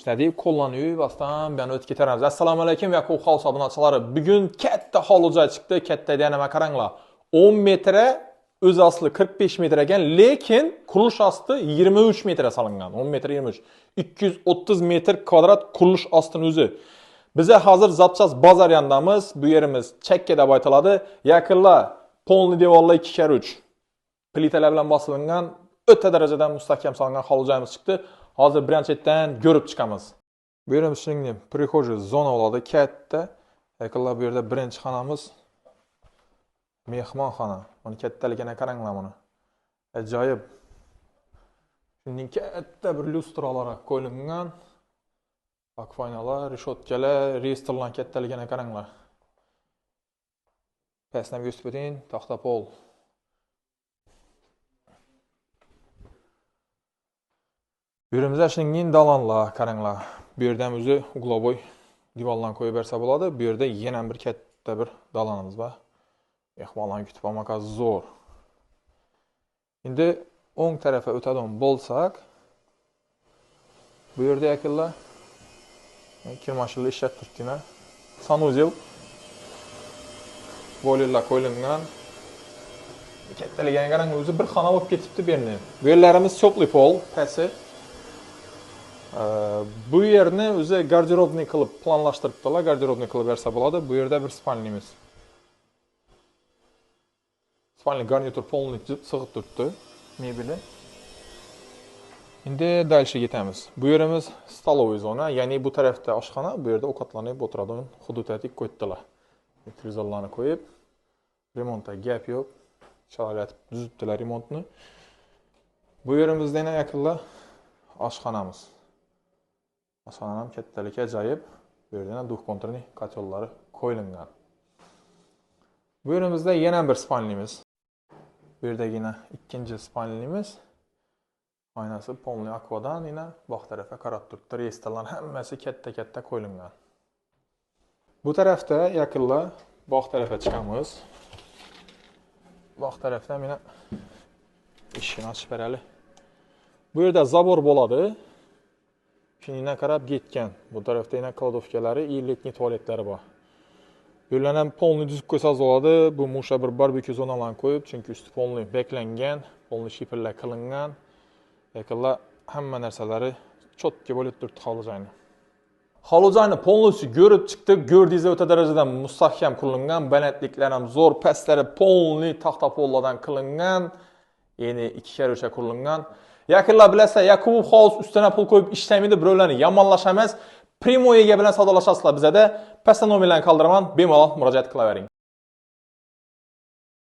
İşlədik, qo'llanib, bastan ben o'tib ketaramiz. Assalomu alaykum va xalq obunachilari. Bugun katta hovluja chiqdi. Katta yana nima qaranglar. 10 metre, o'z asli 45 metre ekan, lekin qurilish asti 23 metre solingan. 10 metre 23. 230 metr kvadrat qurilish astini o'zi. Bize hazır zapchas bazar yandamiz. Bu yerimiz chakka deb aytiladi. Yaqinlar polni devorlar 2x3. Plitalar bilan bosilgan, o'ta darajada mustahkam solingan hovlujamiz chiqdi. Hozir birinchidan ko'rib chiqamiz. Bu yerimiz shuningdek prixo'ja zona bo'ladi, katta. Yaqinlar bu yerda birinchi xonamiz mehmonxona. Buni kattaligini qaranglar buni. Ajoyib. Shundan katta bir lyustralar qo'yilgan. Akfaynalar, rishotkalar, reyestrlarning kattaligini qaranglar. Pastdan ko'rsatib o'ting, taxta pol. Bu yerimizda shuningdek dalonlar qaranglar. Bu yerda o'zi ugloboy divanlarni qo'yib bersa bo'ladi. Bu yerda yana bir katta bir dalonimiz bor. Mehmonlarni kutib olmoq zo'r. Endi o'ng tarafga o'tadigan bo'lsak, bu yerda yaqinlar kirmashillar ishlatib turibdina. Sanuzel boilerlar qo'yilgan. Kattaligini qarang, o'zi bir xona bo'lib ketibdi bu yerni. Bu yerlarimiz cho'qli pol, pasi. Bu yerni o'zi garderobniy qilib planlashtiribdilar. Garderobniy qilib bersa bo'ladi. Bu yerda bir spalnimiz. Spalni garnitur polni sig'ib turibdi, mebeli. Endi dalsha ketamiz. Bu yerimiz stolovoy zona, ya'ni bu tarafda oshxona, bu yerda ovqatlanib o'tiradigan hududlatik qo'yibdilar. Televizorlarni qo'yib, remontda gap yo'q. Sharoitib tuzibdilar remontni. Bu yerimizda yana yaqinlar oshxonamiz. Oshxona ham kattaligi ajoyib. Bu yerda ham duh kontrolni kotyolari qo'yilgan. Bu yerimizda yana bir spalnimiz. Bu yerdagina ikkinchi spalnimiz. Aynası polni akvadan yine bak tarafa qarab turibdi. Reyestrlar hammasi katta qo'yilgan. Bu tarafda yaqinlar bog' tarafa chiqamiz. Bog' tarafdan yana eshikni ochib berali. Bu yerda zabor bo'ladi. Shunga qarab ketgan. Bu tarafda yana kladovkalari, letniy tualetlari bor. Bu yerlar ham polni tuzib qo'ysangiz bo'ladi. Bu musha bir barbekü zonalarni qo'yib, chunki usti polni beklangan, polni shifrlar qilingan. Yaqinlar hamma narsalari cho'tka bo'lib turibdi hovlujayni. Hovlujayni polnisi ko'rib chiqdi. Ko'rdingiz, o'ta darajada mustahkam qilingan, balandliklar ham zo'r, pastlari polni taxta pollardan qilingan. Ya'ni 2x3 qurilgan. Yaqinlar bilasizlar, Yakubov House ustiga pul qo'yib ishlamaydi, birovlarni yomonlashamas. Primoyga bilan savdolashasizlar bizada. Pastda nomerlarni qoldiraman, bemalol murojaat qilavering.